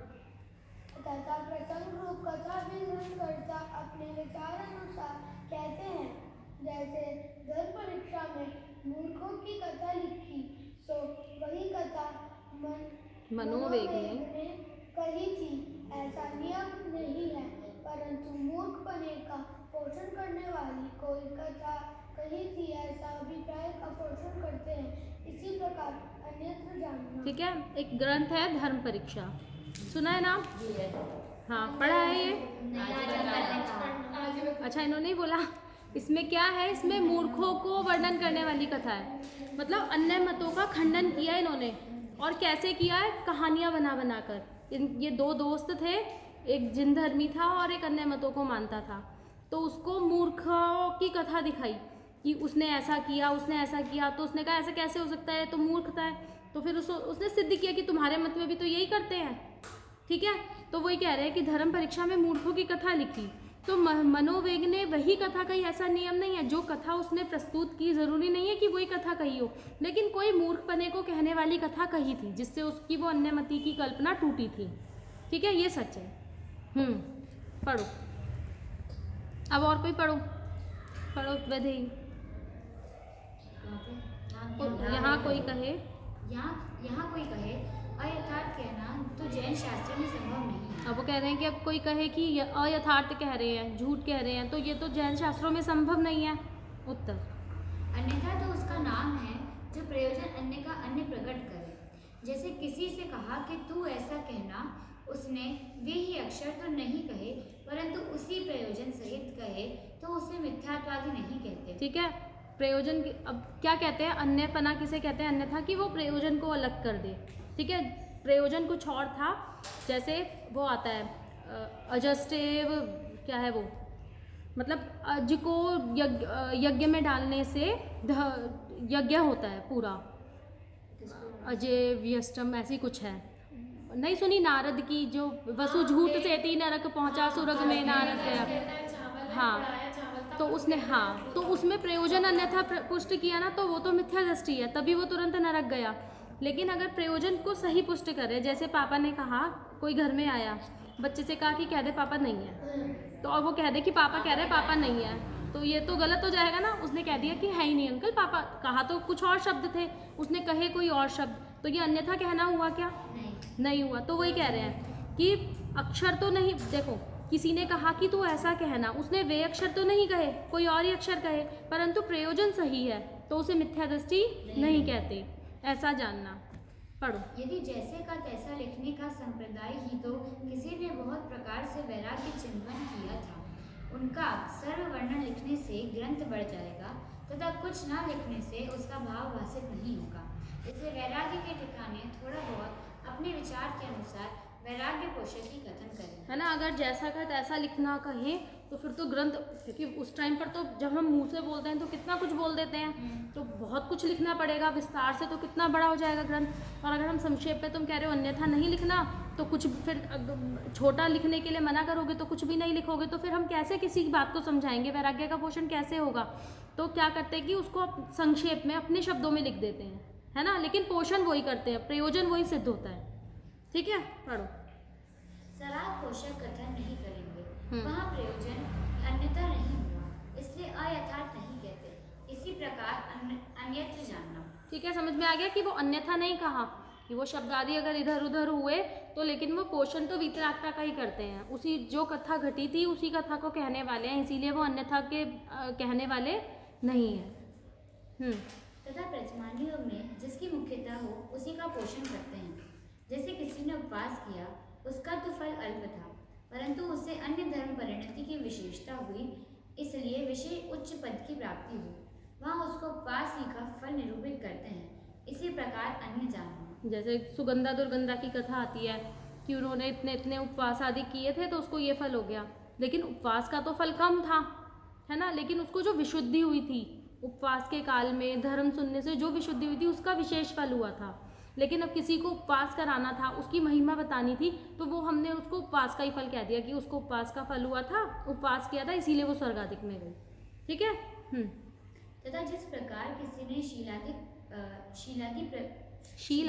तथा प्रसंग रूप कथा भी ग्रंथकर्ता अपने विचार अनुसार कहते हैं, जैसे धर्म परीक्षा में मूर्खों की कथा लिखी, तो वही कथा मनोवेग ने कही थी, ऐसा नियम नहीं है, परंतु मूर्खपने का पोषण करने वाली कोई कथा कही थी, ऐसा अभिप्राय का पोषण करते हैं। इसी प्रकार अन्यत्र जानना। ठीक है, एक ग्रंथ है धर्म परीक्षा, सुना है नाम? हाँ, पढ़ा है ये? अच्छा, इन्होंने ही बोला। इसमें क्या है, इसमें मूर्खों को वर्णन करने वाली कथा है, मतलब अन्य मतों का खंडन किया है इन्होंने। और कैसे किया है? कहानियाँ बना बना कर। ये दो दोस्त थे, एक जिन धर्मी था और एक अन्य मतों को मानता था, तो उसको मूर्खों की कथा दिखाई कि उसने ऐसा किया, तो उसने कहा ऐसा कैसे हो सकता है, तो मूर्खता है। तो फिर उसने सिद्ध किया कि तुम्हारे मत में भी तो यही करते हैं, ठीक है। तो वही कह रहे हैं कि धर्म परीक्षा में मूर्खों की कथा लिखी। तो मनोवेग ने वही कथा कही, ऐसा नियम नहीं है। जो कथा उसने प्रस्तुत की ज़रूरी नहीं है कि वही कथा कही हो, लेकिन कोई मूर्खपने को कहने वाली कथा कही थी जिससे उसकी वो अन्यमति की कल्पना टूटी थी, ठीक है, ये सच है। पढ़ो अब, और कोई पढ़ो वैदेही। यहाँ कोई कहे, यहाँ कोई कहे अयथार्थ कहना तो जैन शास्त्र में संभव नहीं। अब वो कह रहे हैं कि अब कोई कहे कि अयथार्थ कह रहे हैं, झूठ कह रहे हैं, तो ये तो जैन शास्त्रों में संभव नहीं है। उत्तर, अन्यथा तो उसका नाम है जो प्रयोजन अन्य का अन्य प्रकट करे। जैसे किसी से कहा कि तू ऐसा कहना, उसने वे ही अक्षर तो नहीं कहे परंतु उसी प्रयोजन सहित कहे, तो उसे मिथ्यात्वादी नहीं कहते। ठीक है, प्रयोजन अब क्या कहते हैं, अन्यपना किसे कहते हैं, अन्यथा कि वो प्रयोजन को अलग कर दे, ठीक है। प्रयोजन कुछ और था, जैसे वो आता है अजस्टेव, क्या है वो, मतलब अज को यज्ञ में डालने से यज्ञ होता है पूरा, अजय व्यष्टम ऐसी कुछ है, नहीं सुनी नारद की, जो वसु झूठ से ती नरक पहुंचा सुरग में नारद गया। हाँ, तो उसने, हाँ, तो उसमें प्रयोजन अन्यथा पुष्ट किया ना, तो वो तो मिथ्या दृष्टि है, तभी वो तुरंत नरक गया। लेकिन अगर प्रयोजन को सही पुष्ट करे, जैसे पापा ने कहा, कोई घर में आया, बच्चे से कहा कि कह दे पापा नहीं है, तो और वो कह दे कि पापा कह रहे पापा नहीं है, तो ये तो गलत हो जाएगा ना। उसने कह दिया कि है ही नहीं अंकल, पापा, कहा तो कुछ और शब्द थे, उसने कहे कोई और शब्द, तो ये अन्यथा कहना हुआ क्या, नहीं हुआ। तो वही कह रहे हैं कि अक्षर तो नहीं, देखो किसी ने कहा कि तू ऐसा कहना, उसने वे अक्षर तो नहीं कहे, कोई और ही अक्षर कहे, परंतु प्रयोजन सही है, तो उसे मिथ्या दृष्टि नहीं कहते, ऐसा जानना। पढ़ो। यदि जैसे का तैसा लिखने का संप्रदाय ही तो किसी ने बहुत प्रकार से वैराग्य चिंतन किया था, उनका सर्व वर्णन लिखने से ग्रंथ बढ़ जाएगा तथा कुछ ना लिखने से उसका भाव भाषित नहीं होगा। इसलिए वैराग्य के ठिकाने थोड़ा बहुत अपने विचार के अनुसार वैराग्य पोषक ही कथन करें, है ना। अगर जैसा का तैसा लिखना कहे तो फिर तो ग्रंथ, क्योंकि उस टाइम पर तो जब हम मुंह से बोलते हैं तो कितना कुछ बोल देते हैं, तो बहुत कुछ लिखना पड़ेगा विस्तार से, तो कितना बड़ा हो जाएगा ग्रंथ। और अगर हम संक्षेप में, तुम कह रहे हो अन्यथा नहीं लिखना, तो कुछ फिर छोटा लिखने के लिए मना करोगे तो कुछ भी नहीं लिखोगे, तो फिर हम कैसे किसी की बात को समझाएंगे, वैराग्य का पोषण कैसे होगा। तो क्या करते हैं कि उसको संक्षेप में अपने शब्दों में लिख देते हैं, है ना, लेकिन पोषण वही करते हैं, प्रयोजन वही सिद्ध होता है, ठीक है। पढ़ो। सलाह पोषक कथन नहीं करेंगे, वहाँ प्रयोजन अन्यथा नहीं हुआ, इसलिए अयथार्थ नहीं कहते। इसी प्रकार अन्यत्र जानना, ठीक है, समझ में आ गया कि वो अन्यथा नहीं कहा, कि वो शब्द आदि अगर इधर उधर हुए तो, लेकिन वो पोषण तो वीतरागता का ही करते हैं, उसी जो कथा घटी थी उसी कथा को कहने वाले हैं, इसीलिए वो अन्यथा के कहने वाले नहीं है। तथा प्रचमान योग में जिसकी मुख्यता हो उसी का पोषण करते हैं। जैसे किसी ने उपवास किया, उसका तो फल अल्प था, परंतु उससे अन्य धर्म परिणति की विशेषता हुई, इसलिए विषय उच्च पद की प्राप्ति हुई, वहाँ उसको उपवास ही का फल निरूपित करते हैं। इसी प्रकार अन्य जानना, जैसे सुगंधा दुर्गंधा की कथा आती है कि उन्होंने इतने इतने उपवास आदि किए थे तो उसको ये फल हो गया, लेकिन उपवास का तो फल कम था, है ना, लेकिन उसको जो विशुद्धि हुई थी उपवास के काल में, धर्म सुनने से जो विशुद्धि हुई थी उसका विशेष फल हुआ था। लेकिन अब किसी को उपवास कराना था, उसकी महिमा बतानी थी, तो वो हमने उसको उपवास का ही फल कह दिया कि उसको उपवास का फल हुआ था, उपवास किया था, इसीलिए वो स्वर्गाधिक में गई, ठीक है। तथा जिस प्रकार किसी ने शील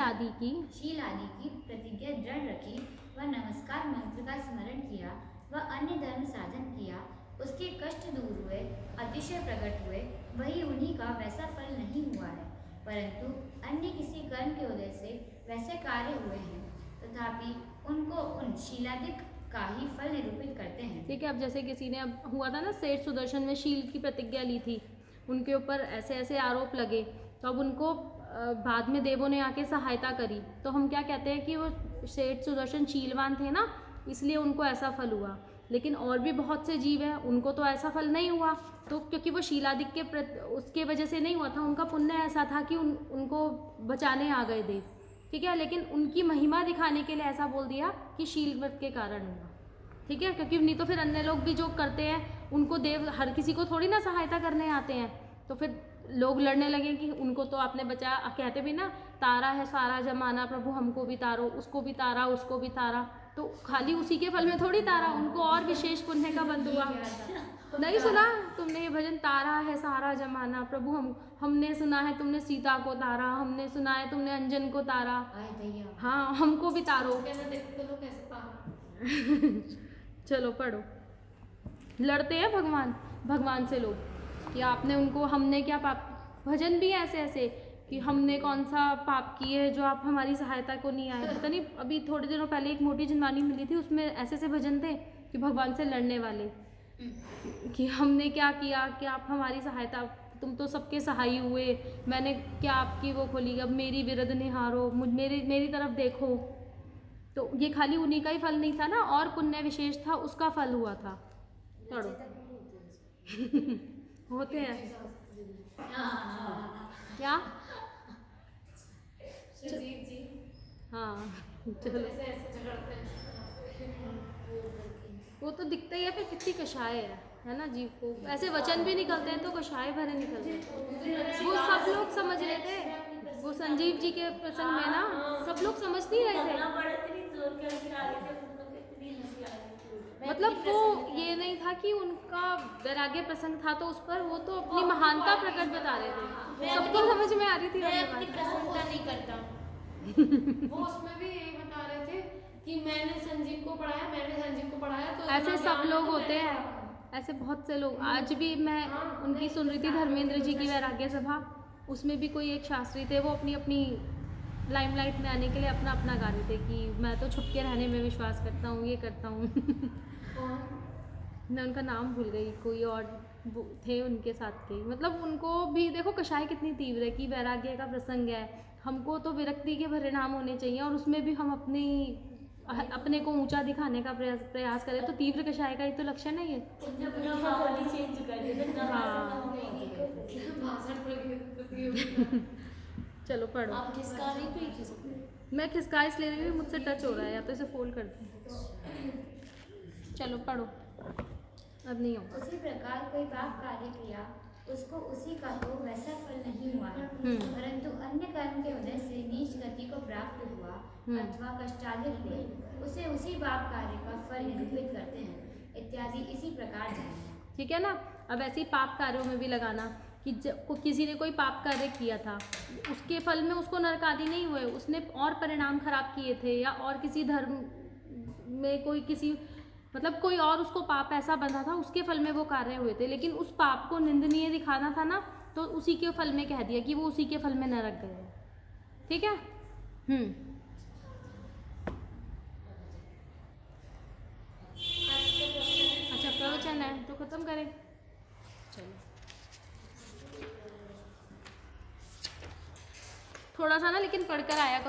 आदि की प्रतिज्ञा दृढ़ रखी, वह नमस्कार मंत्र का स्मरण किया, वह अन्य धर्म साधन किया, उसके कष्ट दूर हुए, अतिशय प्रकट हुए, वही उन्हीं का वैसा फल नहीं हुआ है, परंतु अन्य किसी कर्म के उदय से वैसे कार्य हुए हैं, तथापि उनको उन शीलादिक का ही फल निरूपित करते हैं, ठीक है। अब जैसे किसी ने, अब हुआ था ना सेठ सुदर्शन में शील की प्रतिज्ञा ली थी, उनके ऊपर ऐसे ऐसे आरोप लगे, तो अब उनको बाद में देवों ने आके सहायता करी, तो हम क्या कहते हैं कि वो सेठ सुदर्शन शीलवान थे ना, इसलिए उनको ऐसा फल हुआ। लेकिन और भी बहुत से जीव हैं, उनको तो ऐसा फल नहीं हुआ, तो क्योंकि वो शीलादिक के उसके वजह से नहीं हुआ था, उनका पुण्य ऐसा था कि उनको बचाने आ गए देव, ठीक है। लेकिन उनकी महिमा दिखाने के लिए ऐसा बोल दिया कि शील व्रत के कारण हुआ, ठीक है, क्योंकि नहीं तो फिर अन्य लोग भी जो करते हैं उनको देव हर किसी को थोड़ी ना सहायता करने आते हैं, तो फिर लोग लड़ने लगे कि उनको तो आपने बचाया। कहते भी ना, तारा है सारा जमाना प्रभु हमको भी तारो, उसको भी तारा, उसको भी तारा। तो खाली उसी के फल में थोड़ी तारा, उनको और विशेष पुण्य का बंद हुआ। नहीं सुना तुमने ये भजन, तारा है सारा जमाना प्रभु हमने सुना है तुमने सीता को तारा, हमने सुना है तुमने अंजन को तारा, आए भैया हाँ हमको भी तारो। कहना देखते लोग कैसे तारा। चलो पढ़ो। लड़ते हैं भगवान से लोग कि आपने उनको, हमने क्या पाप। भजन भी ऐसे ऐसे कि हमने कौन सा पाप किए है जो आप हमारी सहायता को नहीं आए। पता नहीं, अभी थोड़े दिनों पहले एक मोटी जिनवानी मिली थी, उसमें ऐसे ऐसे भजन थे कि भगवान से लड़ने वाले कि हमने क्या किया कि आप हमारी सहायता, तुम तो सबके सहाय हुए, मैंने क्या आपकी वो खोली, अब मेरी विरद निहारो, मेरी तरफ देखो। तो ये खाली उन्हीं का ही फल नहीं था ना, और पुण्य विशेष था, उसका फल हुआ था। पढ़ो। होते हैं क्या? सुजीत जी हाँ चलो, ऐसे ऐसे झगड़ते हैं। वो तो दिखता ही है, फिर कितनी कषाय है ना जीव को। ऐसे वचन भी निकलते हैं तो कषाय भरे निकलते हैं। वो सब लोग समझ रहे थे, वो संजीव जी के प्रसंग में ना सब लोग समझ नहीं रहे थे। मतलब वो ये नहीं था कि उनका वैराग्य प्रसंग था तो उस पर वो तो अपनी महानता प्रकट बता रहे थे, सबको समझ में आ रही थी। मैं अपनी प्रशंसा नहीं करता। वो उसमें भी यही बता रहे थे कि मैंने संजीव को पढ़ाया तो ऐसे सब लोग होते हैं, ऐसे बहुत से लोग। आज भी मैं उनकी सुन रही थी, धर्मेंद्र जी की वैराग्य सभा, उसमें भी कोई एक शास्त्री थे, वो अपनी अपनी लाइमलाइट में आने के लिए अपना अपना गा रहे थे कि मैं तो छुप के रहने में विश्वास करता हूँ, ये करता हूँ। मैं उनका नाम भूल गई, कोई और थे उनके साथ के। मतलब उनको भी देखो कषाय कितनी तीव्र है कि वैराग्य का प्रसंग है, हमको तो विरक्ति के परिणाम होने चाहिए, और उसमें भी हम अपने को ऊंचा दिखाने का प्रयास करें, तो तीव्र कषाय का ही तो लक्षण है ये। चलो पढ़ो। आप किसका नहीं पी थे? मैं खिसका इसलिए रही हूँ, मुझसे टच हो रहा है, या तो इसे फोल्ड कर दूँ। चलो पढ़ो, अब नहीं होगा। उसी प्रकार कोई पाप कार्य किया, उसको उसी का तो वैसा फल नहीं हुआ, परंतु अन्य कर्म के उदय से नीच गति को प्राप्त हुआ अथवा कष्टाधिक हुए, उसे उसी पाप कार्य का फल निरूपित करते हैं, इत्यादि इसी प्रकार जाने। ठीक है ना। अब ऐसे ही पाप कार्यों में भी लगाना कि किसी ने कोई पाप कार्य किया था, उसके फल में उसको नरक आदि नहीं हुए, उसने और परिणाम खराब किए थे, या और किसी धर्म में कोई और उसको पाप ऐसा बंधा था, उसके फल में वो कार्य हुए थे, लेकिन उस पाप को निंदनीय दिखाना था ना, तो उसी के फल में कह दिया कि वो उसी के फल में नरक गए। ठीक है। अच्छा प्रवचन है तो खत्म करें। चलो थोड़ा सा ना, लेकिन पढ़कर आया करो।